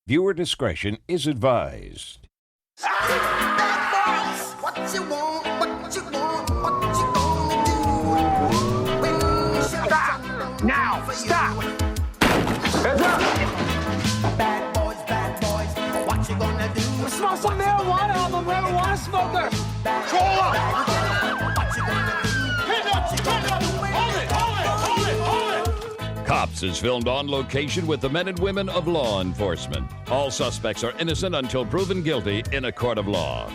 Viewer discretion is advised. What you want, what you want, what you gonna do? Stop! Now! Stop! Heads up! Bad boys, what you gonna do? Smell some marijuana, I'm a marijuana smoker! Roll up! What you gonna do? Cops is filmed on location with the men and women of law enforcement. All suspects are innocent until proven guilty in a court of law.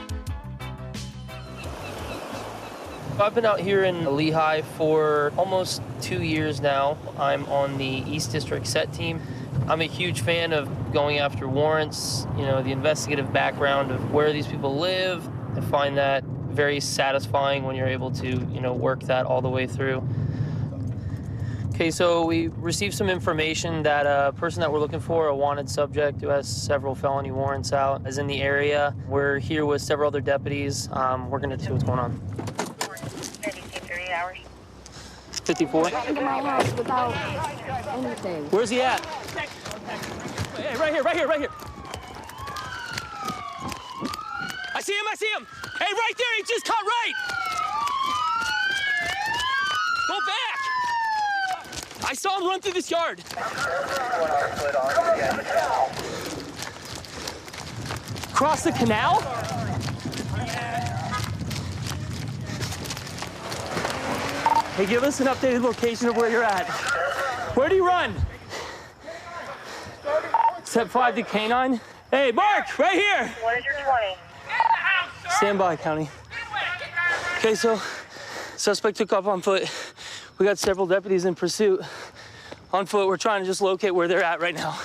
I've been out here in Lehigh for almost 2 years now. I'm on the East District SET team. I'm a huge fan of going after warrants, the investigative background of where these people live. I find that very satisfying when you're able to, work that all the way through. Okay, so we received some information that a person that we're looking for, a wanted subject who has several felony warrants out, is in the area. We're here with several other deputies. We're gonna see what's going on. 30 hours. 54? Into my house without anything. Where's he at? Hey, right here. I see him! Hey, right there, he just cut right! Go back! I saw him run through this yard. Cross the canal? Hey, give us an updated location of where you're at. Where do you run? Step 5 to K9. Hey, Mark, right here. What is your 20? Stand by, County. Okay, so suspect took off on foot. We got several deputies in pursuit. On foot, we're trying to just locate where they're at right now.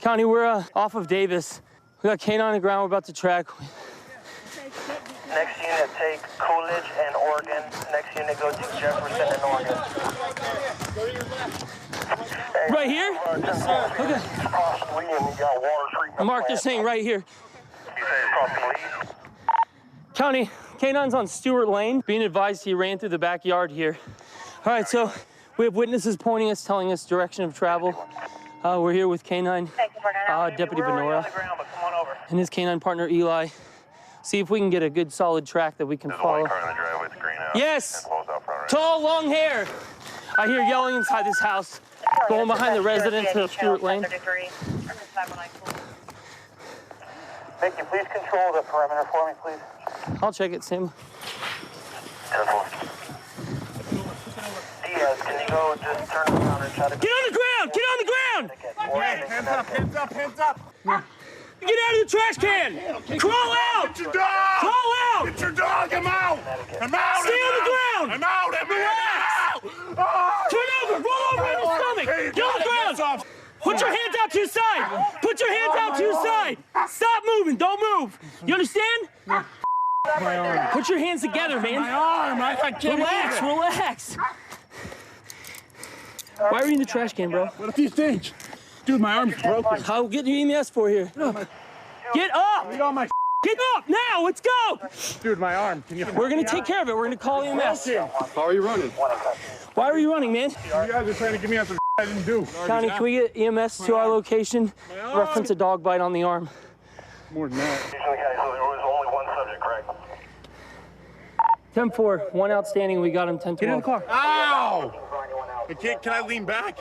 County, we're off of Davis. We got K9 on the ground, we're about to track. Next unit, take Coolidge and Oregon. Next unit, go to Jefferson and Oregon. Right here? Okay. Mark, they're saying right here. County, K9's on Stewart Lane. Being advised he ran through the backyard here. All right, so we have witnesses pointing us, telling us direction of travel. We're here with K9, Deputy Benora, and his K9 partner, Eli. See if we can get a good solid track that we can follow. Yes! Tall, long hair. I hear yelling inside this house, going behind the residence of Stewart Lane. Thank you. Please control the perimeter for me, please. I'll check it, Sam. Diaz, can you go just turn around and try to... Get on the ground! Get on the ground! Hands up! Get out of the trash can! Crawl out! Get your dog! Crawl out! Get your dog! I'm out! Stay on the ground! I'm out! Relax! Turn over! Roll over on your stomach! Get on the ground! Put your hands out to your side! Put your hands out to your side! Stop moving! Don't move! You understand? My arm. Put your hands together, man. My arm! I can't Relax, move it. relax. Why are you in the trash can, bro? What do you think? Dude, my arm's broken. How get your EMS for here? Get up! Get on my Get up now! Let's go! Dude, my arm. Can you... We're gonna take care of it. We're gonna call EMS. How are you running? Why are you running, man? You guys are trying to give me out some I didn't do. County, can we get EMS to our location? Reference a dog bite on the arm. More than that. There was only one subject, correct? 10-4, one outstanding. We got him 10-12. Get in the car. Ow! Can I lean back?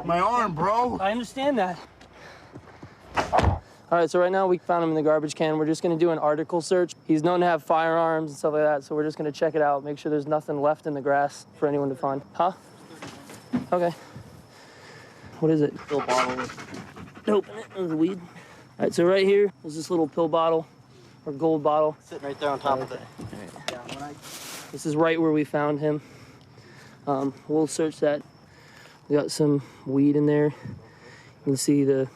My arm, bro. I understand that. All right, so right now we found him in the garbage can. We're just gonna do an article search. He's known to have firearms and stuff like that, so we're just gonna check it out, make sure there's nothing left in the grass for anyone to find. Huh? Okay. What is it? Pill bottle. Open it. There's weed. All right, so right here is this little pill bottle or gold bottle. Sitting right there on top of it. This is right where we found him. We'll search that. We got some weed in there. You can see the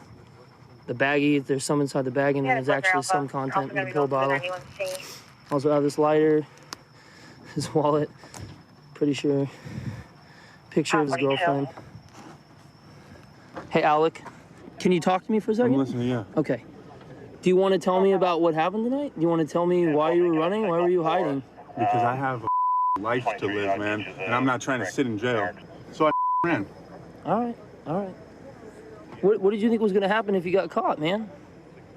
baggie. There's some inside the bag, and there's actually some content in the pill bottle. Also have this lighter, his wallet. Pretty sure. Picture of his girlfriend. Hey, Alec, can you talk to me for a second? I'm listening, yeah. Okay. Do you want to tell me about what happened tonight? Do you want to tell me why you were running? Why were you hiding? Because I have a life to live, man, and I'm not trying to sit in jail. So I ran. All right, all right. What did you think was going to happen if you got caught, man?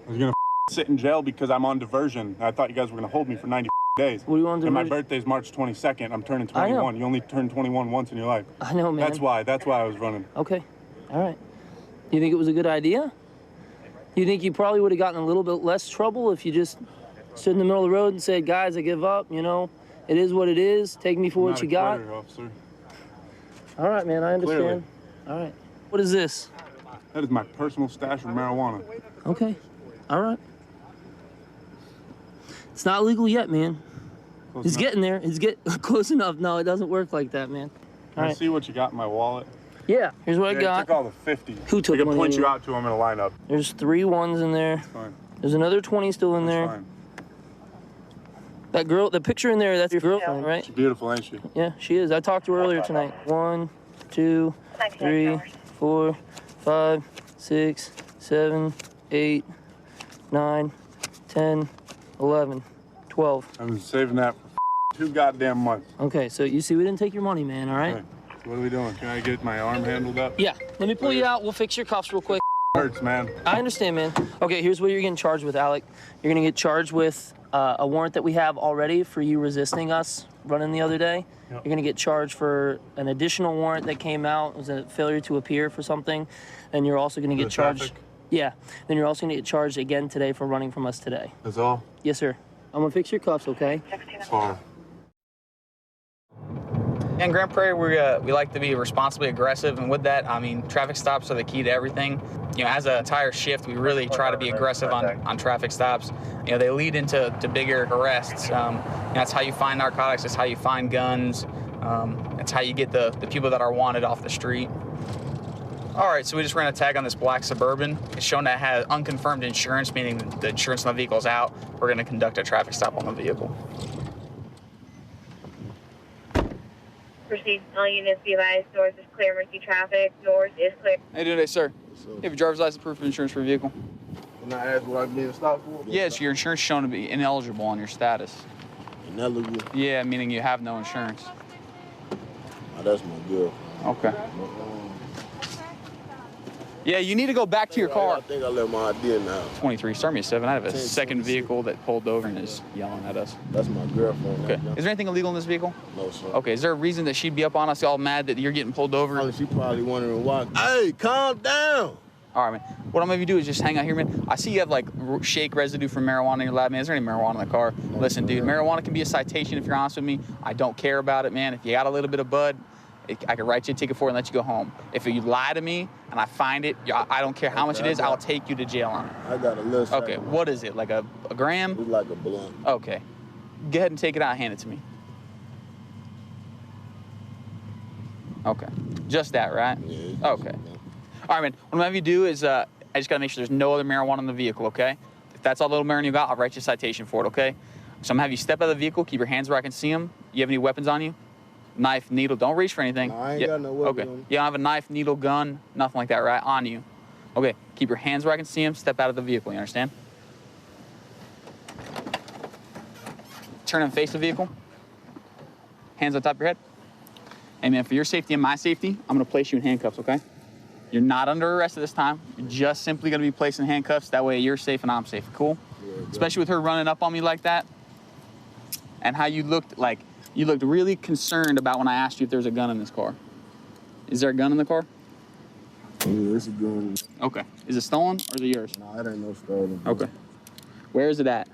I was gonna sit in jail because I'm on diversion. I thought you guys were gonna hold me for 90 days. What do you want to do? And my birthday's March 22nd. I'm turning 21. You only turn 21 once in your life. I know, man. That's why I was running. Okay. All right. You think it was a good idea? You think you probably would have gotten a little bit less trouble if you just stood in the middle of the road and said, guys, I give up, you know, it is what it is. Take me for what you got. Officer. All right, man, I understand. Clearly. All right. What is this? That is my personal stash of marijuana. Okay. All right. It's not legal yet, man. It's getting there. It's close enough. No, it doesn't work like that, man. Can I see what you got in my wallet? Yeah, here's what I He got. took all the 50. Who took I can money point you anyway? out to him in a lineup. There's 3 ones in there. That's fine. There's another 20 still in there. That's fine. That girl, the picture in there, that's your girlfriend, right? She's beautiful, ain't she? Yeah, she is. I talked to her earlier tonight. 1, 2, 3, 4, 5, 6, 7, 8, 9, 10, 11, 12. I've been saving that for 2 goddamn months. Okay, so you see, we didn't take your money, man, all right? Okay. So what are we doing? Can I get my arm handled up? Yeah, let me pull you out. We'll fix your cuffs real quick. Hurts, man. I understand, man. Okay, here's what you're getting charged with, Alec. You're gonna get charged with a warrant that we have already for you resisting us running the other day. Yep. You're gonna get charged for an additional warrant that came out. It was a failure to appear for something. And you're also gonna get charged. Traffic? Yeah. Then you're also gonna get charged again today for running from us today. That's all? Yes, sir. I'm gonna fix your cuffs, okay? Fine. In Grand Prairie, we like to be responsibly aggressive, and with that, I mean, traffic stops are the key to everything. You know, as an entire shift, we really try to be aggressive on traffic stops. You know, they lead into bigger arrests. That's how you find narcotics. That's how you find guns. That's how you get the people that are wanted off the street. All right, so we just ran a tag on this black Suburban. It's shown that it has unconfirmed insurance, meaning the insurance on the vehicle is out. We're going to conduct a traffic stop on the vehicle. Proceed. All units be advised. North is clear. Emergency traffic. North is clear. How you doing today, sir? You have a driver's license, proof of insurance for a vehicle? Can I ask what I'm being stopped for? Yes, your insurance is shown to be ineligible on your status. Ineligible? Yeah, meaning you have no insurance. Oh, that's my girl. Okay. Yeah, you need to go back to your car. I think I left my ID now. 23, start me at 7. I have a 10, second 26. vehicle that pulled over and is yelling at us. That's my girlfriend. Okay. Is there anything illegal in this vehicle? No, sir. Okay, is there a reason that she'd be up on us all mad that you're getting pulled over? She probably wondering why. Hey, calm down. All right, man. What I'm gonna do is just hang out here, man. I see you have like shake residue from marijuana in your lab, man. Is there any marijuana in the car? No, Listen, dude, sir. marijuana can be a citation if you're honest with me. I don't care about it, man. If you got a little bit of bud, I can write you a ticket for it and let you go home. If you lie to me and I find it, I don't care how much it is, I'll take you to jail on it. I got a list. Okay, what is it? Like a gram? It's like a blunt. Okay. Go ahead and take it out and hand it to me. Okay. Just that, right? Yeah, it's Okay. All right, man. What I'm gonna have you do is I just gotta make sure there's no other marijuana in the vehicle, okay? If that's all the little marijuana you got, I'll write you a citation for it, okay? So I'm gonna have you step out of the vehicle, keep your hands where I can see them. You have any weapons on you? Knife, needle, don't reach for anything. No, I ain't got no weapon Okay. on me. You don't have a knife, needle, gun, nothing like that, right? On you. Okay, keep your hands where I can see them, step out of the vehicle, you understand? Turn and face the vehicle. Hands on top of your head. Hey man, for your safety and my safety, I'm gonna place you in handcuffs, okay? You're not under arrest at this time. You're just simply gonna be placed in handcuffs. That way you're safe and I'm safe, cool? Yeah, Especially with her running up on me like that. And how you looked really concerned about when I asked you if there's a gun in this car. Is there a gun in the car? Yeah, it's a gun. Okay. Is it stolen or is it yours? Nah, it ain't no stolen. Okay. Where is it at?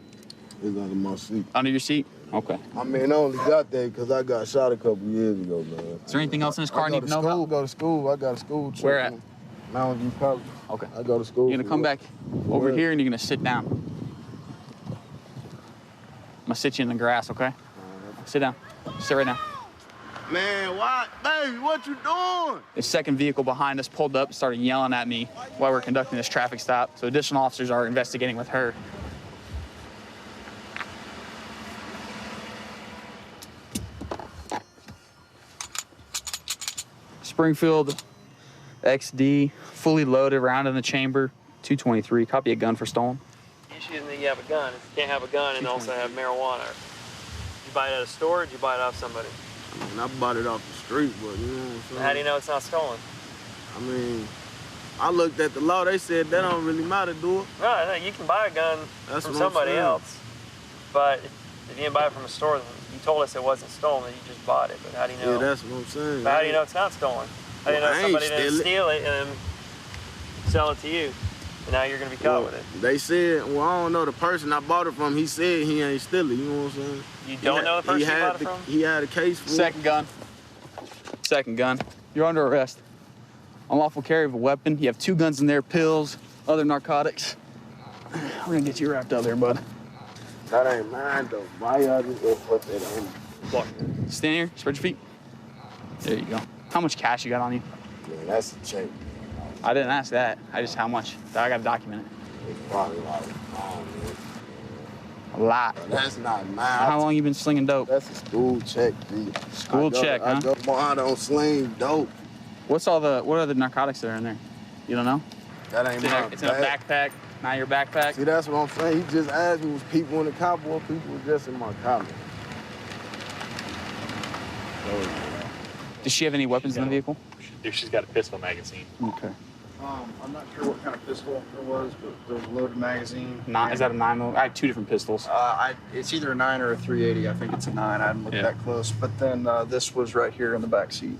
It's under my seat. Under your seat? Okay. I mean, I only got that because I got shot a couple years ago, man. Is there anything else in this car I need to know I about? go to school. I got a school trip. Where at? Mountain View College. Okay. I go to school. You're gonna come back over here and you're gonna sit down. I'm gonna sit you in the grass, okay? Sit down. Sit right now. Man, why? Baby, what you doing? The second vehicle behind us pulled up and started yelling at me while we're conducting this traffic stop. So additional officers are investigating with her. Springfield XD, fully loaded, round in the chamber, 223. Copy a gun for stolen. The issue isn't that you have a gun. It's you can't have a gun and also have marijuana. You buy it at a store or did you buy it off somebody? I mean, I bought it off the street, but you know what I'm saying? How do you know it's not stolen? I mean, I looked at the law. They said that don't really matter, do it? No, you can buy a gun from somebody else. But if you didn't buy it from a store, then you told us it wasn't stolen, you just bought it. But how do you know? Yeah, that's what I'm saying. But how do you know it's not stolen? How do you know somebody didn't steal it and then sell it to you? And now you're going to be caught with it. They said, well, I don't know the person I bought it from. He said he ain't steal it, you know what I'm saying? You don't know the person you bought it from? He had a case for Second gun. Second gun. You're under arrest. Unlawful carry of a weapon. You have 2 guns in there, pills, other narcotics. We're going to get you wrapped up there, bud. That ain't mine, though. Why y'all just go put that on? Walk. Stand here, spread your feet. There you go. How much cash you got on you? Yeah, that's a check. I didn't ask that. I just how much. I got to document it. It's probably like, a lot. That's not mine. How long you been slinging dope? That's a school check, dude. School check, huh? I don't sling dope. What are the narcotics that are in there? You don't know? That ain't mine. It's in a backpack. Not your backpack. See, that's what I'm saying. He just asked me, was people in the cop or people just in my collar? Does she have any weapons in the vehicle? She's got a pistol magazine. Okay. I'm not sure what kind of pistol it was, but there was a loaded magazine. Is that a 9mm? I have 2 different pistols. It's either a 9 or a 380. I think it's a 9. I didn't look that close. But then this was right here in the back seat.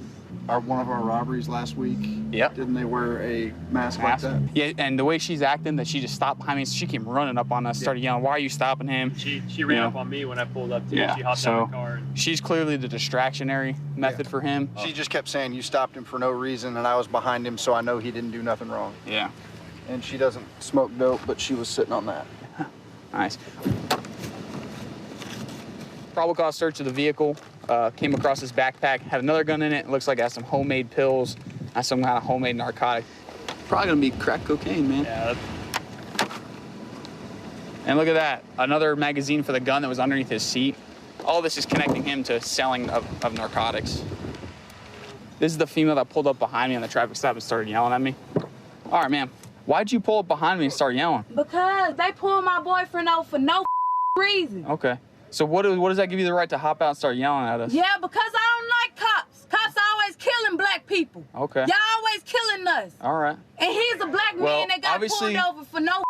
One of our robberies last week. Yep. Didn't they wear a mask like that? Yeah, and the way she's acting, that she just stopped behind me. She came running up on us, started yelling, "Why are you stopping him?" She ran up on me when I pulled up too. Yeah. She hopped out of the car. She's clearly the distractionary method for him. She just kept saying, "You stopped him for no reason," and I was behind him, so I know he didn't do nothing wrong. Yeah. And she doesn't smoke dope, but she was sitting on that. Nice. Probable cause search of the vehicle. Came across this backpack, had another gun in it. It looks like it has some homemade pills, has some kind of homemade narcotic. Probably gonna be crack cocaine, man. Yeah. And look at that, another magazine for the gun that was underneath his seat. All this is connecting him to selling of narcotics. This is the female that pulled up behind me on the traffic stop and started yelling at me. All right, ma'am, why'd you pull up behind me and start yelling? Because they pulled my boyfriend over for no reason. Okay. So what does that give you the right to hop out and start yelling at us? Yeah, because I don't like cops. Cops always killing black people. Okay. Y'all always killing us. All right. And he's a black man that got pulled over for no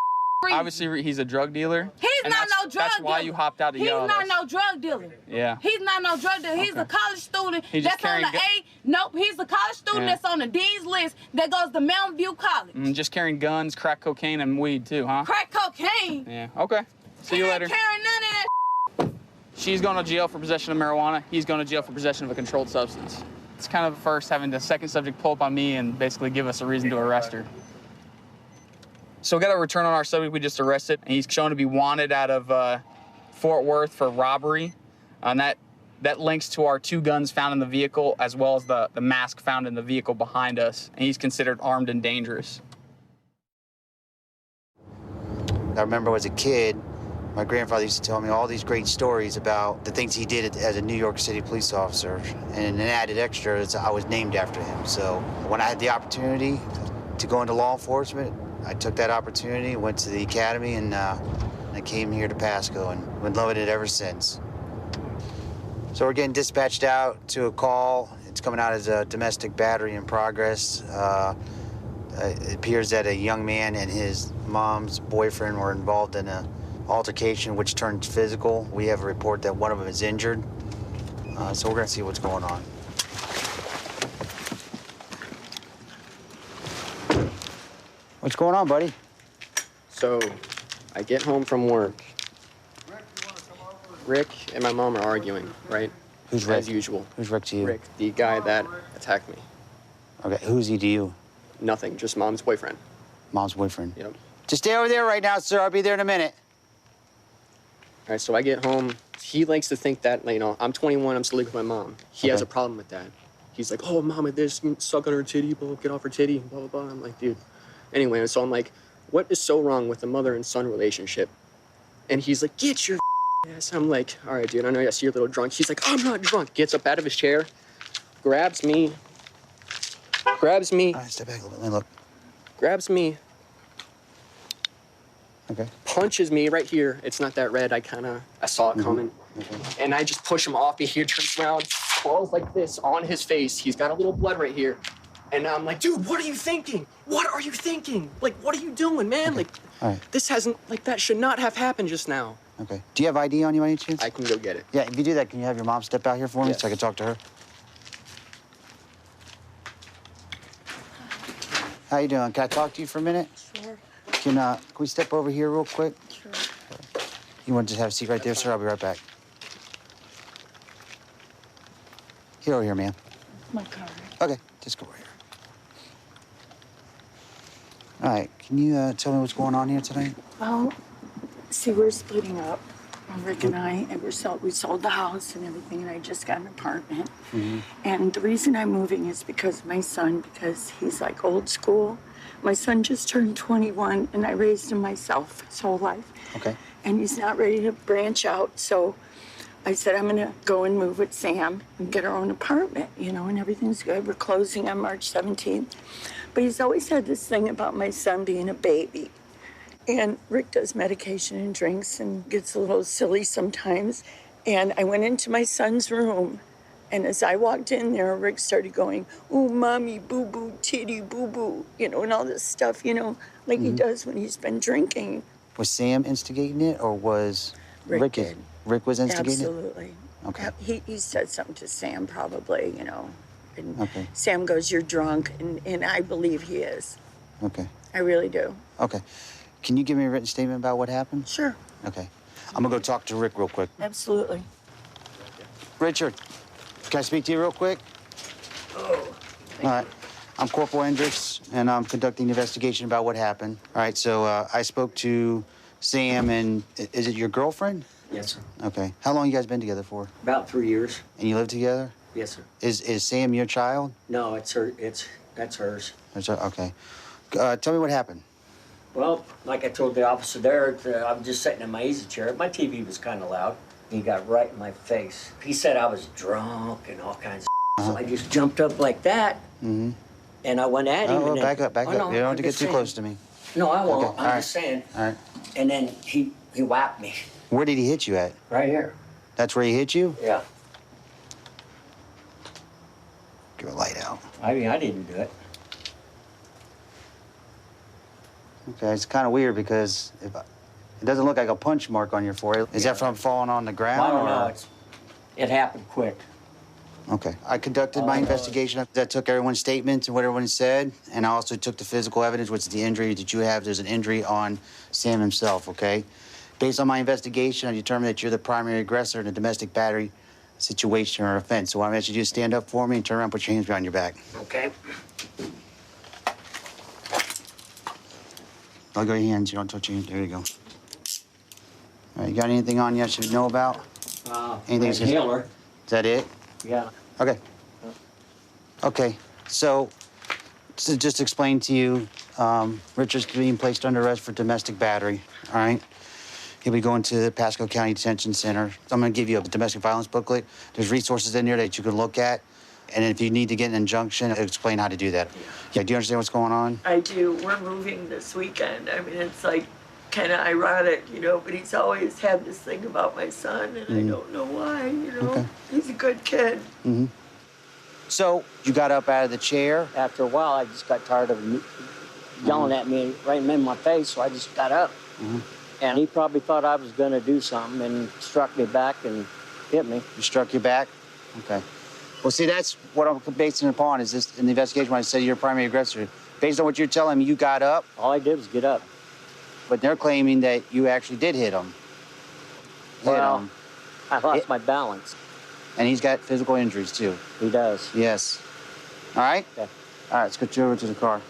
reason. Obviously, he's a drug dealer. He's not no drug dealer. That's why you hopped out to yell at us. He's not no drug dealer. Yeah. He's not no drug dealer. He's a college student that's on the A. Nope, he's a college student that's on the D's list that goes to Mountain View College. Just carrying guns, crack cocaine, and weed too, huh? Crack cocaine? Yeah. Okay. See you later. He ain't carrying none of that. She's going to jail for possession of marijuana. He's going to jail for possession of a controlled substance. It's kind of first having the second subject pull up on me and basically give us a reason to arrest her. So we got a return on our subject we just arrested, and he's shown to be wanted out of Fort Worth for robbery. And that links to our 2 guns found in the vehicle, as well as the mask found in the vehicle behind us. And he's considered armed and dangerous. I remember as a kid, my grandfather used to tell me all these great stories about the things he did as a New York City police officer. And an added extra is I was named after him. So when I had the opportunity to go into law enforcement, I took that opportunity, went to the academy, and I came here to Pasco and been loving it ever since. So we're getting dispatched out to a call. It's coming out as a domestic battery in progress. It appears that a young man and his mom's boyfriend were involved in an altercation which turned physical. We have a report that one of them is injured. So we're gonna see what's going on. What's going on, buddy? So, I get home from work. Rick and my mom are arguing, right? Who's Rick? As usual. Who's Rick to you? Rick, the guy that attacked me. Okay, who's he to you? Nothing, just mom's boyfriend. Mom's boyfriend? Yep. Just stay over there right now, sir. I'll be there in a minute. All right, so I get home. He likes to think that, you know, I'm 21, I'm still living with my mom. He has a problem with that. He's like, oh, mom, this, suck on her titty, blah, get off her titty, blah, blah, blah. I'm like, dude. Anyway, so I'm like, what is so wrong with the mother and son relationship? And he's like, get your ass. I'm like, all right, dude, I know I see you're a little drunk. He's like, I'm not drunk. Gets up out of his chair, grabs me. All right, step back a little bit. Let me look. Grabs me. Okay. Punches me right here. It's not that red. I saw it coming. Okay. And I just push him off. He turns around, falls like this on his face. He's got a little blood right here. And I'm like, dude, what are you thinking? What are you thinking? Like, what are you doing, man? Okay. Like, all right. this hasn't, like, that should not have happened just now. Okay. Do you have ID on you by any chance? I can go get it. Yeah, if you do that, can you have your mom step out here for me so I can talk to her? How you doing? Can I talk to you for a minute? Sure. Can we step over here real quick? Sure. You want to just have a seat right there, sir? I'll be right back. Get over here, ma'am. My car. Okay, just go over here. All right, can you tell me what's going on here tonight? Well, see, we're splitting up, Rick and I, and we sold the house and everything, and I just got an apartment. Mm-hmm. And the reason I'm moving is because of my son, because he's like old school. My son just turned 21, and I raised him myself his whole life. Okay. And he's not ready to branch out, so I said I'm gonna go and move with Sam and get our own apartment, you know, and everything's good. We're closing on March 17th. But he's always had this thing about my son being a baby. And Rick does medication and drinks and gets a little silly sometimes. And I went into my son's room, and as I walked in there, Rick started going, "Ooh, mommy, boo-boo, titty, boo-boo," you know, and all this stuff, you know, like he does when he's been drinking. Was Sam instigating it, or was Rick did. Rick was instigating Absolutely. it? Okay. He said something to Sam probably, you know. And Okay. Sam goes, "You're drunk," and I believe he is. Okay. I really do. Okay. Can you give me a written statement about what happened? Sure. Okay. I'm gonna go talk to Rick real quick. Absolutely. Richard, can I speak to you real quick? Oh. All right. I'm Corporal Hendricks, and I'm conducting an investigation about what happened. All right, so I spoke to Sam, and is it your girlfriend? Yes, sir. Okay. How long you guys been together for? About 3 years. And you live together? Yes, sir. Is Sam your child? No, it's her. That's hers. Okay. Tell me what happened. Well, like I told the officer there, I was just sitting in my easy chair. My TV was kind of loud. He got right in my face. He said I was drunk and all kinds of So I just jumped up like that, Mm-hmm. and I went at him. Oh, and then, back up. No, You don't have to get too close to me. No, I won't. Okay, I'm just saying. All right. And then he whacked me. Where did he hit you at? Right here. That's where he hit you? Yeah. Give a light out. I mean, I didn't do it. Okay, it's kind of weird because it doesn't look like a punch mark on your forehead. Is that from falling on the ground? I don't or? know. It happened quick. Okay. I conducted my investigation. I took everyone's statements and what everyone said, and I also took the physical evidence, which is the injury that you have. There's an injury on Sam himself, okay? Based on my investigation, I determined that you're the primary aggressor in a domestic battery situation or offense. So I'm asking you to stand up for me and turn around and put your hands behind your back. Okay. I'll go your hands. You don't touch your hands. There you go. All right, you got anything on you I should know about? Anything? Inhaler. Is that it? Yeah. Okay. Okay. So, to just explain to you, Richard's being placed under arrest for domestic battery. All right. He'll be going to the Pasco County Detention Center. I'm going to give you a domestic violence booklet. There's resources in there that you can look at. And if you need to get an injunction, I'll explain how to do that. Yeah, do you understand what's going on? I do. We're moving this weekend. I mean, it's like kind of ironic, you know, but he's always had this thing about my son, and I don't know why, you know. Okay. He's a good kid. Mm-hmm. So, you got up out of the chair? After a while, I just got tired of him yelling at me right in my face, so I just got up. Mm-hmm. And he probably thought I was going to do something and struck me back and hit me. You struck your back? Okay. Well, see, that's what I'm basing it upon, is this in the investigation when I said you're a primary aggressor. Based on what you're telling me, you got up. All I did was get up. But they're claiming that you actually did hit him. Well, I lost my balance. And he's got physical injuries, too. He does. Yes. All right? Okay. All right, let's get you over to the car.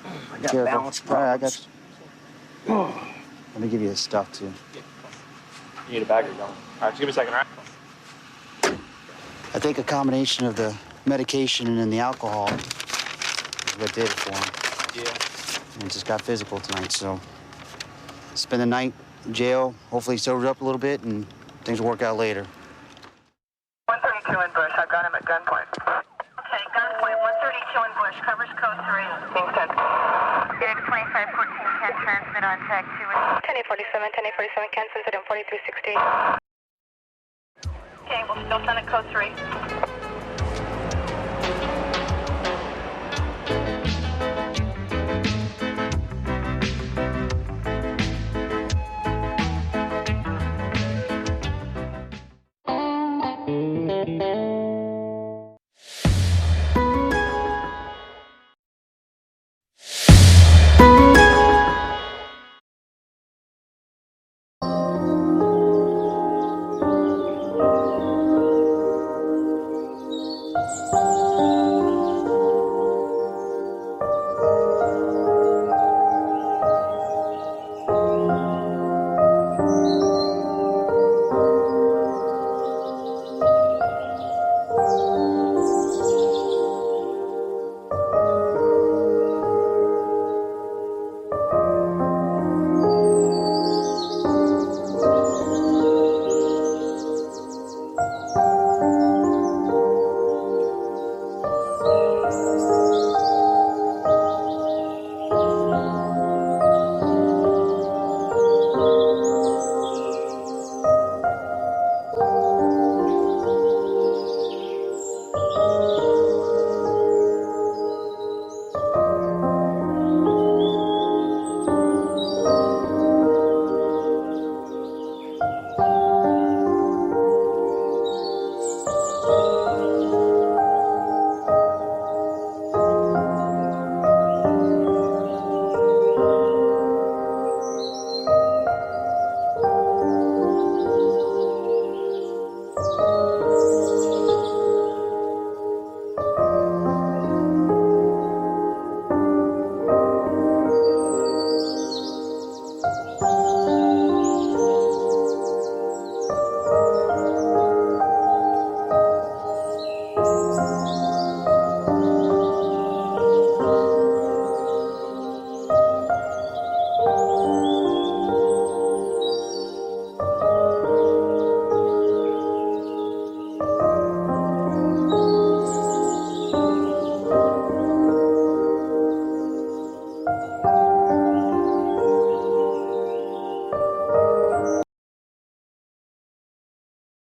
I got balance problems. All right, I got you. Let me give you this stuff, too. You need a bag or going? All right, just give me a second, all right? I think a combination of the medication and then the alcohol is what did it for him. Yeah. And it just got physical tonight, so spend the night in jail, hopefully sobered up a little bit, and things will work out later. 132 in Bush. I've got him at gunpoint. Okay, gunpoint. 132 in Bush. Covers code 3. Being sent. Unit 2514 can transmit on tag 2. 10847, 10847 can transmit on 4360. Okay, we'll still send it code 3.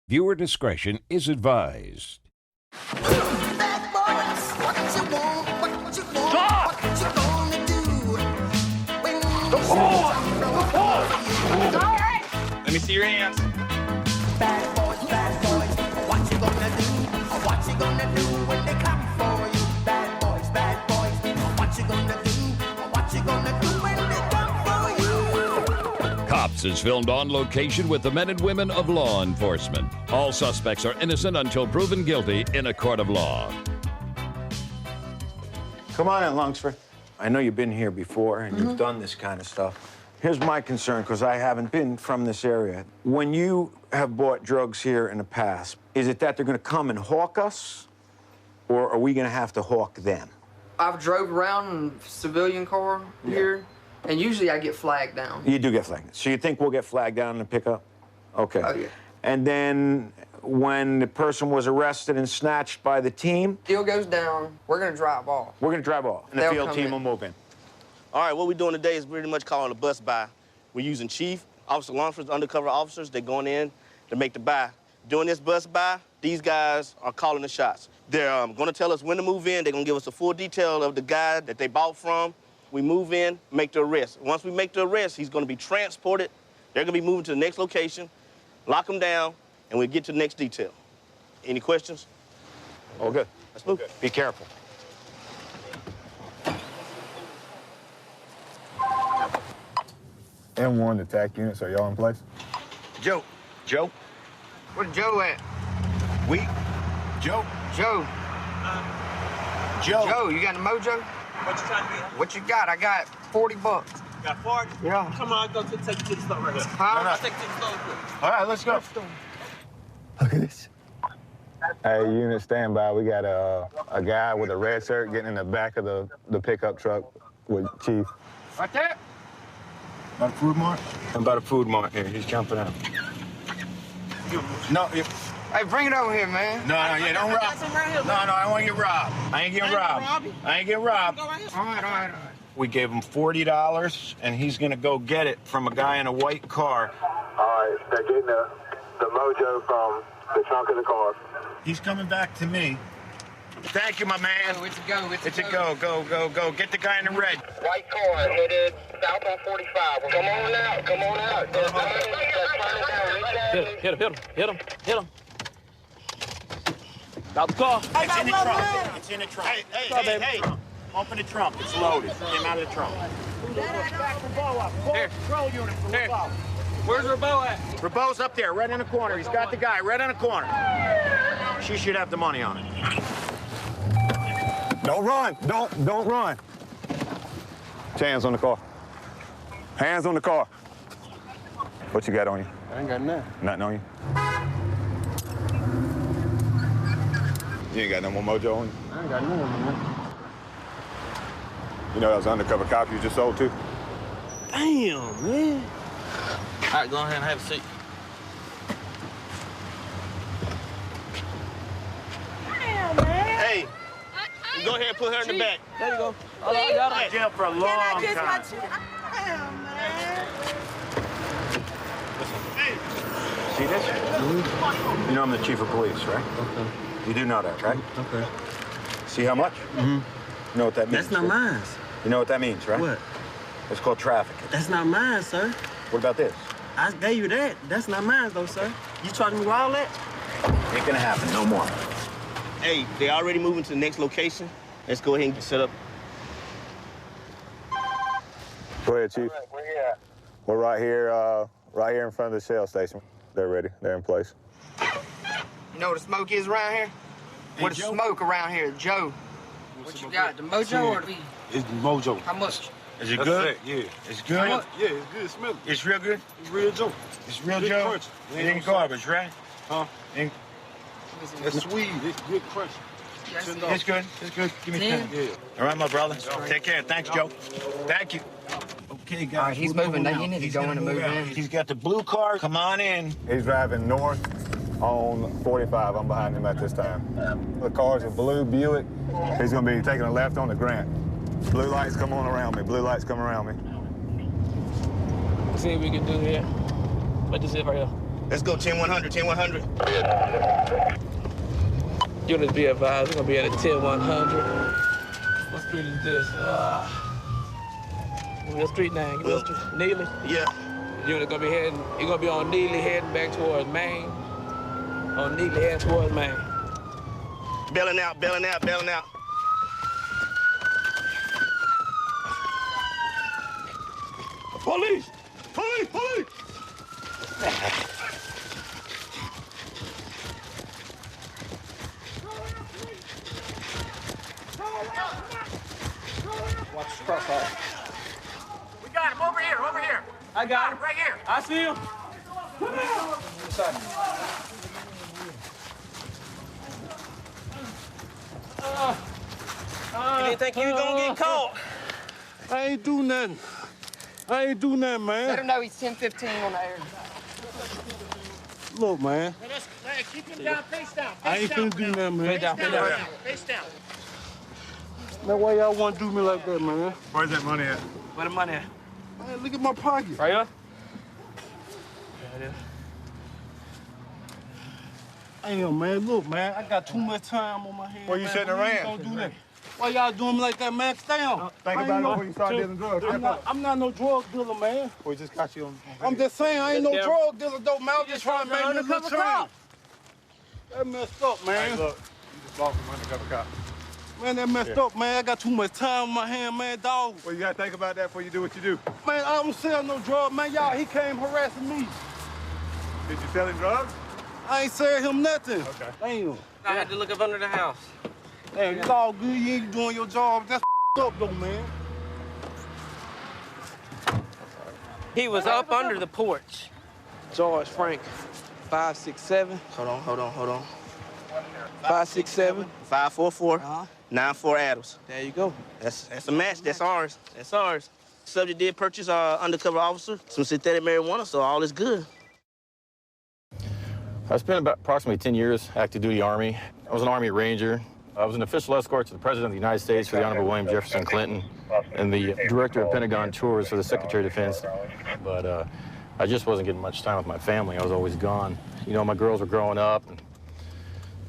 Viewer discretion is advised. Let me see your hands. Bad boys, what you gonna do? What you gonna do when they come for you? Bad boys, what you gonna do? What you gonna do when they come for you? Cops is filmed on location with the men and women of law enforcement. All suspects are innocent until proven guilty in a court of law. Come on in, Lunsford. I know you've been here before and you've done this kind of stuff. Here's my concern, because I haven't been from this area. When you have bought drugs here in the past, is it that they're going to come and hawk us, or are we going to have to hawk them? I've drove around in a civilian car here, and usually I get flagged down. You do get flagged. So you think we'll get flagged down in the pickup? Okay. Oh, yeah. And then when the person was arrested and snatched by the team? Deal goes down, we're going to drive off. We're going to drive off, and the field team will move in. All right, what we're doing today is pretty much calling a bus buy. We're using chief, officer, law enforcement, undercover officers. They're going in to make the buy. During this bus buy, these guys are calling the shots. They're going to tell us when to move in. They're going to give us a full detail of the guy that they bought from. We move in, make the arrest. Once we make the arrest, he's going to be transported. They're going to be moving to the next location, lock him down, and we'll get to the next detail. Any questions? All good. Let's move. Be careful. M1 attack units, are y'all in place? Joe. Joe? Where's Joe at? Joe? Joe. Joe. Joe, you got a mojo? What you trying to get? What you got? I got 40 bucks. You got 40? Yeah. Come on, I'll take you to the store right here. Huh? I'll take you to the store real quick. All right, let's go. Look at this. Hey, unit, stand by. We got a guy with a red shirt getting in the back of the pickup truck with Chief. Right there? By the food mart? I'm by the food mart here. He's jumping out. No, Hey, bring it over here, man. No, don't rob. No, I don't want to get robbed. I ain't getting robbed. I ain't getting robbed. All right. We gave him $40, and he's going to go get it from a guy in a white car. All right, they're getting the mojo from The trunk of the car. He's coming back to me. Thank you, my man. It's a go. It's a go. Go. Get the guy in the red. White car headed south on 45. Come on out. Come on out. Hit him. Out the car. It's in the trunk. It's in the trunk. Hey. Open the trunk. It's loaded. Came out of the trunk. Here. Where's Rebo at? Rebo's up there, right in the corner. He's got the guy right in the corner. She should have the money on it. Don't run. Don't run. Hands on the car. Hands on the car. What you got on you? I ain't got nothing. Nothing on you? You ain't got no more mojo on you? I ain't got nothing, man. You know that was undercover cop you just sold to? Damn, man. All right, go ahead and have a seat. Damn, man. Hey, you go ahead and put her in the back. There you go. I got her. Jail for a long Can I kiss my time. chin? Damn, man. See this? You know I'm the chief of police, right? Okay. You do know that, right? Okay. See how much? Mm-hmm. You know what that means? That's not right? mine. You know what that means, right? What? It's called trafficking. That's not mine, sir. What about this? I gave you that. That's not mine, though, sir. You charging me with all that? Ain't gonna happen, no more. Hey, they already moving to the next location. Let's go ahead and get set up. Go ahead, Chief. Where you at? We're right here in front of the shell station. They're ready. They're in place. You know what the smoke is around here? What the smoke around here, Joe? What you got, the mojo or the... It's the mojo. How much? Is it good? Yeah. It's good? How much? Yeah, it's good. Smell it. It's real good? It's real Joe. It's real Good Joe? crunch. It ain't garbage, right? Huh? Ain't... That's sweet. It's good crunch. Yes. It's good. It's good. Give me 10. Yeah. All right, my brother. Take care. Thanks, Joe. Thank you. Okay, guys. All right, he's we're moving. going Now you out. need to He's go gonna in and move out. in. He's got the blue car. Come on in. He's driving north on 45. I'm behind him at this time. The car's a blue Buick. He's gonna be taking a left on the Grant. Blue lights come on around me. Blue lights come around me. Let's see what we can do here. What this is right here. Let's go 10-100, 10-100. Units be advised, we're gonna be at a 10-100. What street is this? What street name? Give me the street. Neely? Yeah. Unit gonna be heading, you're gonna be on Neely heading back towards Maine. On Neely heading towards Maine. Bailing out. Police! Police! Watch the crossfire. We got him over here. I got him. Right here. I see him. You didn't think you were gonna get caught? I ain't do nothing. Let him know he's 10-15 on the air. Look, man. Keep him down, face down. I ain't finna do nothing, man. Face down. Man, why y'all want to do me like that, man? Where's that money at? Where the money at? Man, look at my pocket. Right here? Damn, man, look, man, I got too much time on my hands. Where you man. sitting Please around? Don't do that. Why y'all doing me like that, man? Stay down. Think about it before you start dealing drugs. I'm not no drug dealer, man. We just got you on. I'm just saying, I ain't no Yeah. drug dealer, though, man. I'm just trying to make me a little change. That messed up, man. Hey, look, you just lost some undercover cop. Man, that messed up, man. I got too much time on my hand, man, dog. Well, you gotta think about that before you do what you do. Man, I don't sell no drugs, man. Y'all, he came harassing me. Did you sell him drugs? I ain't selling him nothing. Okay. Damn. I had to look up under the house. Damn, it's all good. You ain't doing your job. That's up, though, man. He was up under the porch. George Frank, 567. Hold on. 567. 544 94 Adams. There you go. That's a match. That's ours. Subject did purchase undercover officer some synthetic marijuana, so all is good. I spent about approximately 10 years active duty Army. I was an Army Ranger. I was an official escort to the President of the United States for the Honorable William Jefferson Clinton and the Director of Pentagon Tours for the Secretary of Defense. But I just wasn't getting much time with my family. I was always gone. You know, my girls were growing up, and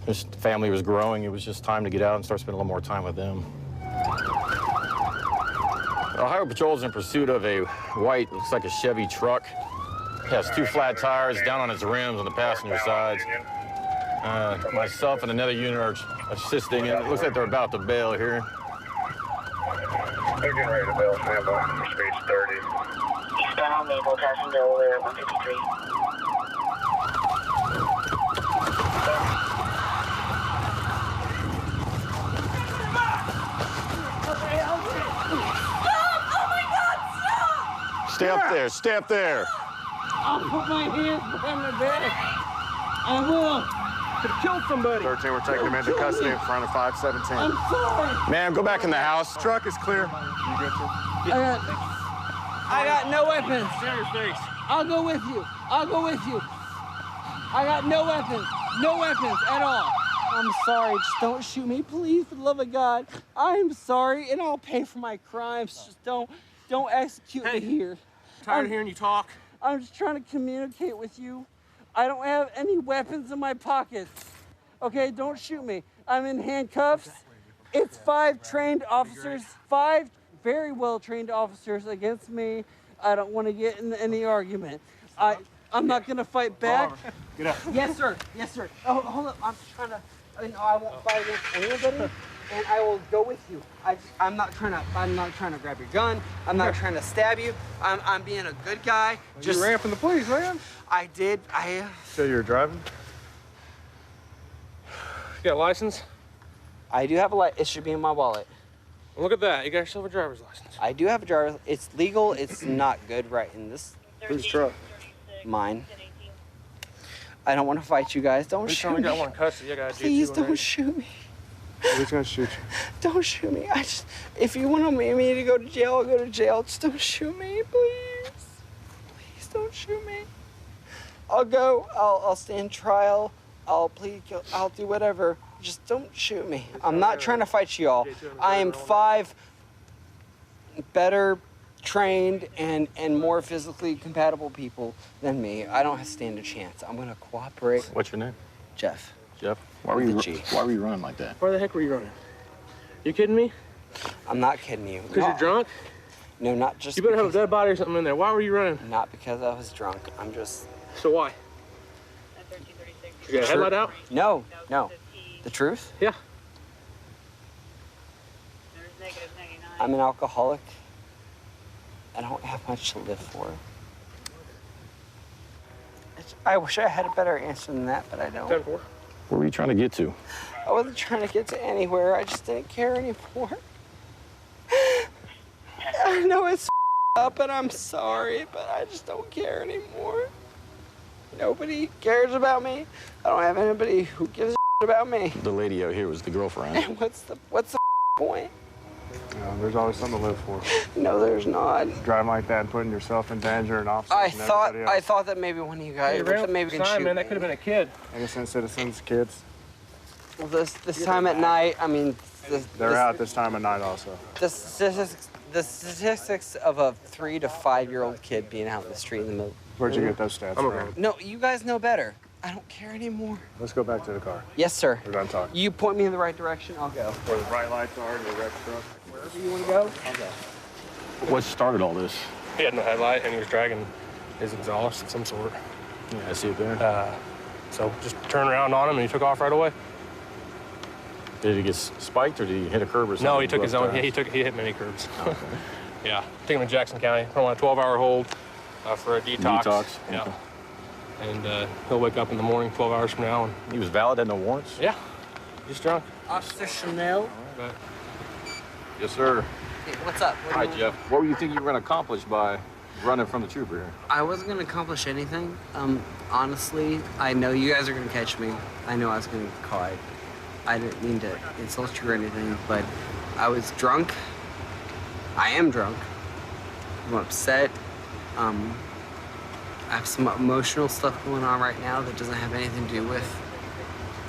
just the family was growing. It was just time to get out and start spending a little more time with them. Ohio Patrol is in pursuit of a white, looks like a Chevy truck. It has 2 flat tires down on its rims on the passenger sides. Myself and another unit are assisting, and it looks like they're about to bail here. They're getting ready to bail. Stand by for speed 30. Eastbound Maple, passenger over 153. Stay up there. Stay up there. I'll put my hands behind my back. I will. Could kill somebody. 13, we're taking him into custody in front of 517. I'm sorry. Ma'am, go back in the house. Truck is clear. You good, sir? I got no weapons. Stand your face. I'll go with you. I'll go with you. I got no weapons. No weapons at all. I'm sorry. Just don't shoot me, please, for the love of God. I'm sorry, and I'll pay for my crimes. Just don't execute me here. Tired of hearing you talk? I'm just trying to communicate with you. I don't have any weapons in my pockets. Okay, don't shoot me. I'm in handcuffs. It's 5 trained officers, 5 very well-trained officers against me. I don't want to get in any argument. I'm not gonna fight back. Get up. Yes, sir. Yes, sir. Oh, hold up. I'm trying to. I won't fight against anybody, and I will go with you. I'm not trying to grab your gun. I'm not trying to stab you. I'm being a good guy. Just ran from the police, man. I did. So you were driving? You got a license? I do have a license. It should be in my wallet. Well, look at that. You got yourself a driver's license. I do have a driver's. It's legal. It's not good right in this. Whose truck? Mine. I don't want to fight you guys. Don't shoot me. We got one in custody. I gotta Please get you don't shoot me. Who's gonna shoot you? Don't shoot me. If you want me to go to jail, I'll go to jail. Just don't shoot me, please. Please don't shoot me. I'll go. I'll stand trial. I'll plead guilty. I'll do whatever. Just don't shoot me. I'm not trying to fight you all. I am 5 better trained and more physically compatible people than me. I don't stand a chance. I'm gonna cooperate. What's your name? Jeff. Jeff? Why were you running like that? Where the heck were you running? You kidding me? I'm not kidding you. Because you're drunk? No, not just. You better have a dead body or something in there. Why were you running? Not because I was drunk. I'm just. So why? You got a headlight out? No. The truth? Yeah. I'm an alcoholic. I don't have much to live for. I wish I had a better answer than that, but I don't. 10-4. Where were you trying to get to? I wasn't trying to get to anywhere. I just didn't care anymore. I know it's up, and I'm sorry, but I just don't care anymore. Nobody cares about me. I don't have anybody who gives a about me. The lady out here was the girlfriend. And what's the point? There's always something to live for. No, there's not. Driving like that and putting yourself in danger and officers I and everybody else. thought that maybe one of you guys maybe can shoot man. That could have been a kid. Innocent citizens, kids. Well, this time at night, I mean, They're out this time of night also. The statistics of a 3 to 5-year-old kid being out in the street in the middle. Where'd you get those stats from? No, you guys know better. I don't care anymore. Let's go back to the car. Yes, sir. We're done talking. You point me in the right direction, I'll go. Where the bright lights are in the wrecked truck. Wherever you want to go, I'll go. What started all this? He had no headlight, and he was dragging his exhaust of some sort. Yeah, I see it there. So just turned around on him, and he took off right away. Did he get spiked, or did he hit a curb or something? No, he took his own. Yeah, he hit many curbs. Okay. Yeah, take him to Jackson County. Put him on a 12-hour hold for a detox. Yeah. Okay. And he'll wake up in the morning 12 hours from now. And he was valid, had no warrants? Yeah, just drunk. Officer Chanel. Yes, sir. Hey, what's up? Hi, Jeff. What were you thinking you were going to accomplish by running from the trooper here? I wasn't going to accomplish anything. Honestly, I know you guys are going to catch me. I know I was going to get caught. I didn't mean to insult you or anything, but I was drunk. I am drunk. I'm upset. I have some emotional stuff going on right now that doesn't have anything to do with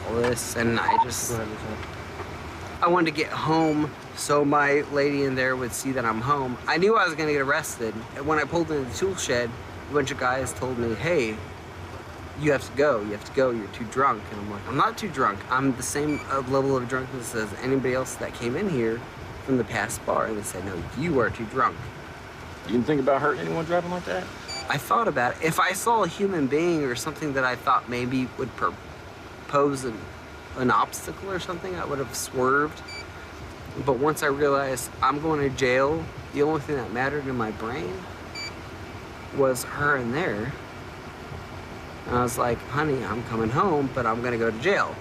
all this, and I wanted to get home so my lady in there would see that I'm home. I knew I was gonna get arrested, and when I pulled into the tool shed, A bunch of guys told me, hey, you have to go, you're too drunk. And I'm like, I'm not too drunk. I'm the same level of drunkenness as anybody else that came in here from the past bar. And they said, no, you are too drunk. You didn't think about hurting anyone driving like that? I thought about it. If I saw a human being or something that I thought maybe would pose an obstacle or something, I would have swerved. But once I realized I'm going to jail, the only thing that mattered in my brain was her in there. And I was like, honey, I'm coming home, but I'm gonna go to jail.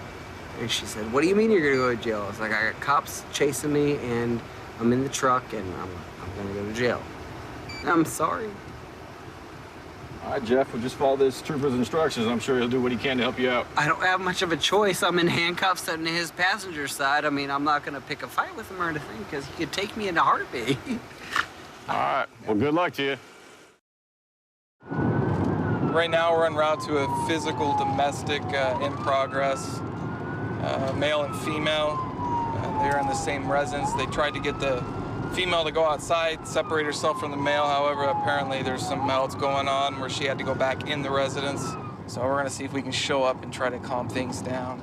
And she said, what do you mean you're gonna go to jail? I was like, I got cops chasing me and I'm in the truck and I'm gonna go to jail. And I'm sorry. All right, Jeff, we'll just follow this trooper's instructions. I'm sure he'll do what he can to help you out. I don't have much of a choice. I'm in handcuffs on his passenger side. I mean, I'm not gonna pick a fight with him or anything because he could take me in a heartbeat. All right, well, good luck to you. Right now, we're en route to a physical domestic in progress, male and female. They're in the same residence. They tried to get the female to go outside, separate herself from the male. However, apparently there's something else going on where she had to go back in the residence. So we're gonna see if we can show up and try to calm things down.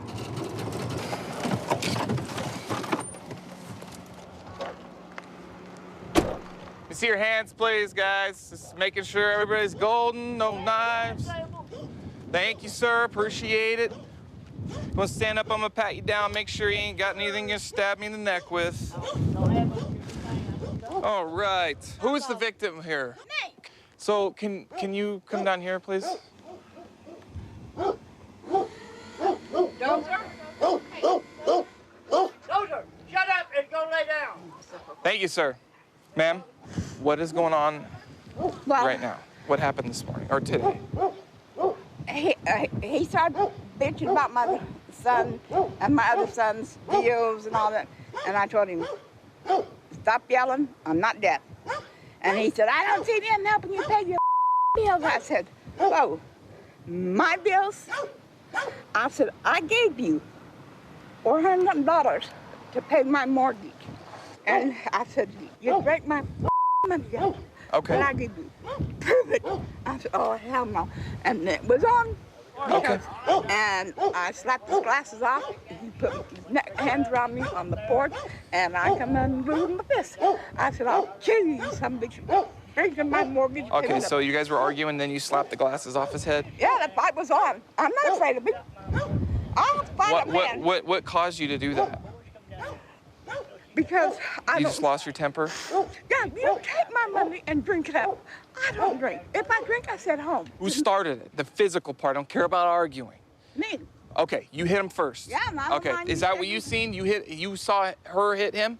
You see your hands, please, guys. Just making sure everybody's golden, no knives. Thank you, sir, appreciate it. You wanna stand up, I'm gonna pat you down, make sure you ain't got anything you're gonna stab me in the neck with. All right, who's the victim here? Me. So can you come down here, please? Dozer? Dozer, shut up and go lay down. Thank you, sir. Ma'am, what is going on right now? What happened this morning or today? He started bitching about my son and my other son's deals and all that. And I told him, stop yelling, I'm not deaf. And he said, I don't see them helping you pay your bills. I said, whoa, my bills? I said, I gave you $400 to pay my mortgage. And I said, you break my money out. Okay. And I give you, prove it. I said, oh, hell no. And it was on. Okay. And I slapped his glasses off. He put his hands around me on the porch, and I come in and blew him with this. I said, I'll kill you, you son of a bitch. Drinking my mortgage. Okay, so you guys were arguing, then you slapped the glasses off his head? Yeah, that fight was on. I'm not afraid of it. I'll fight a man. What caused you to do that? Because You just lost your temper? Yeah, you take my money and drink it up. I don't drink. If I drink, I sit home. Who started it? The physical part. I don't care about arguing. Me. Okay, you hit him first. Yeah, not Okay, is that what you seen? You saw her hit him?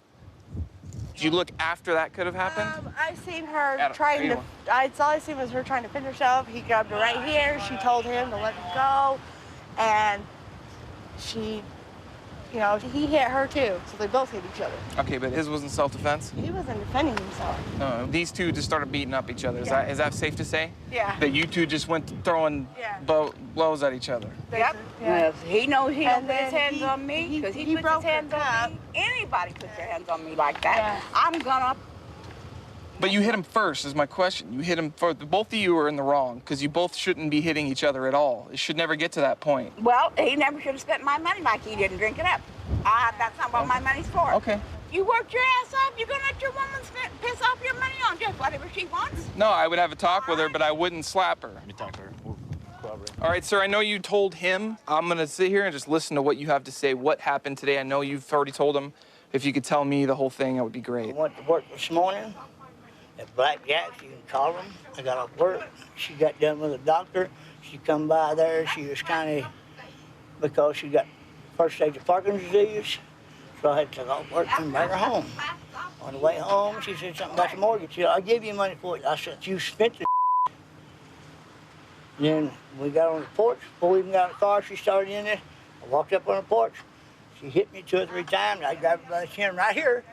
Did you look after that could have happened? I seen her Adam, trying to. anyone? All I seen was her trying to finish herself. He grabbed her right here. She told him to let it go, and she, he hit her too. So they both hit each other. Okay, but his wasn't self-defense? He wasn't defending himself. No, these two just started beating up each other. Is that safe to say? Yeah. That you two just went throwing blows at each other? Yep. Yeah. He knows he don't And put his then hands on me because he puts broke his hands the on cup. me. Anybody puts their hands on me like that, Yeah. I'm gonna. But you hit him first is my question. You hit him first. Both of you are in the wrong because you both shouldn't be hitting each other at all. It should never get to that point. Well, he never should have spent my money like he didn't drink it up. That's not what my money's for. Okay. You worked your ass off. You're gonna let your woman piss off your money on just whatever she wants. No, I would have a talk with her, but I wouldn't slap her. You talk to her. We'll collaborate. All right, sir, I know you told him. I'm gonna sit here and just listen to what you have to say. What happened today? I know you've already told him. If you could tell me the whole thing, that would be great. I went to work this morning at Black Jack's. You can call them. I got off work. She got done with a doctor. She come by there. She was kind of, because she got first stage of Parkinson's disease. So I had to take off work and bring her home. On the way home, she said something about the mortgage. She said, I'll give you money for it. I said, you spent the Then we got on the porch. Before we even got in the car, she started in there. I walked up on the porch. She hit me 2 or 3 times. I grabbed her by the chin right here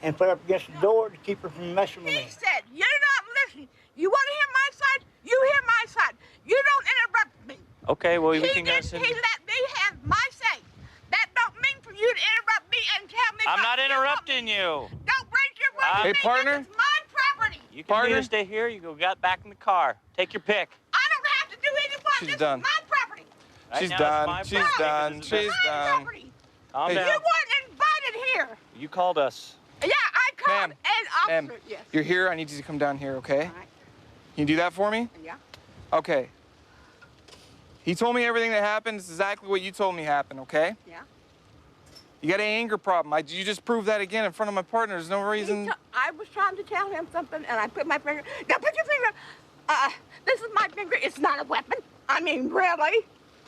and put her up against the door to keep her from messing with me. He said, you're not listening. You want to hear my side? You hear my side. You don't interrupt me. Okay, well, we He can go. let me have my say. That don't mean for you to interrupt me and tell me I'm what not you want interrupting me. you. Don't break your word to Hey, me. partner. This is my property. You can either stay here, you go back in the car. Take your pick. I don't have to do any work. She's This done. is my property. Right She's now, done. it's my She's property done. because it's She's My done. property. Calm Hey. down. You weren't invited here. You called us. Yeah, I called Ma'am, an ma'am, officer. Yes. you're here. I need you to come down here, okay? Can you do that for me? Yeah. Okay. He told me everything that happened. It's exactly what you told me happened, okay? Yeah. You got an anger problem. You just proved that again in front of my partner. There's no reason. I was trying to tell him something, and I put my finger. Now put your finger. This is my finger. It's not a weapon. I mean, really.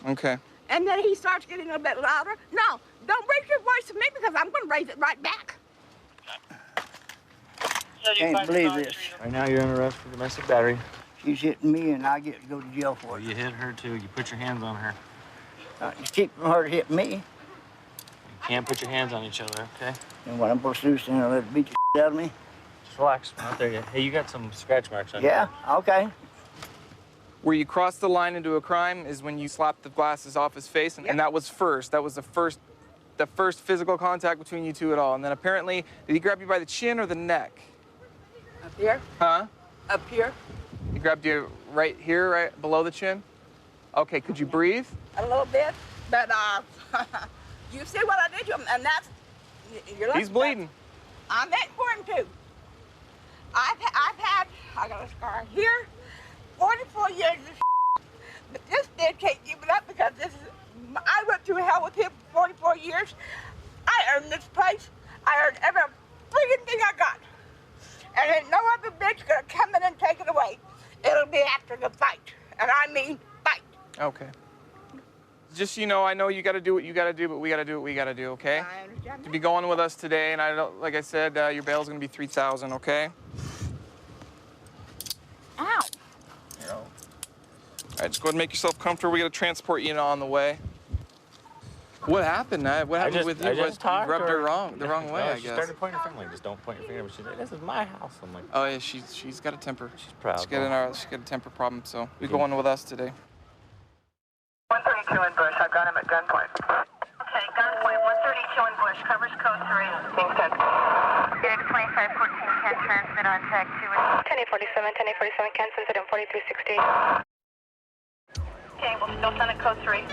Okay. And then he starts getting a bit louder. No, don't raise your voice to me because I'm going to raise it right back. Can't believe this. Right now, you're under arrest for domestic battery. She's hitting me, and I get to go to jail for it. You hit her, too. You put your hands on her. You keep from her to hit me. You can't put your hands on each other, okay? And what I'm supposed to do is stand there and let her beat the shit out of me? Just relax. We're not there yet. Hey, you got some scratch marks on you. Yeah, okay. Where you cross the line into a crime is when you slap the glasses off his face, and that was first. That was the first physical contact between you two at all. And then apparently, did he grab you by the chin or the neck? Up here? Huh? Up here? He grabbed you right here, right below the chin? Okay, could you breathe? A little bit, but you see what I did to him, and that's you're lucky. He's bleeding. I meant for him too. I got a scar here, 44 years of but this kid can't give it up because I went through hell with him for 44 years. I earned this place. I earned every freaking thing I got. And ain't no other bitch gonna come in and take it away. It'll be after the fight. And I mean fight. Okay. Just so you know, I know you got to do what you got to do, but we got to do what we got to do, okay? I understand. To be going with us today, and I don't, like I said, your bail's gonna be $3,000, okay? Ow. All right, just go ahead and make yourself comfortable. We got to transport you in on the way. What happened? What happened with you? I just talked You rubbed to her the wrong way, I She guess. started pointing her finger. Like, just don't point your finger. But she's like, this is my house. I'm like, Oh yeah, she's got a temper. She's proud. She's got a temper problem, so you're going with us today. 132 in Bush. I've got him at gunpoint. Okay, gunpoint. 132 in Bush. Covers code 3. Being sent. Phoenix 2514 can transmit on tag 2. 1047 can send it in 4360. Okay, we'll still send it code 3.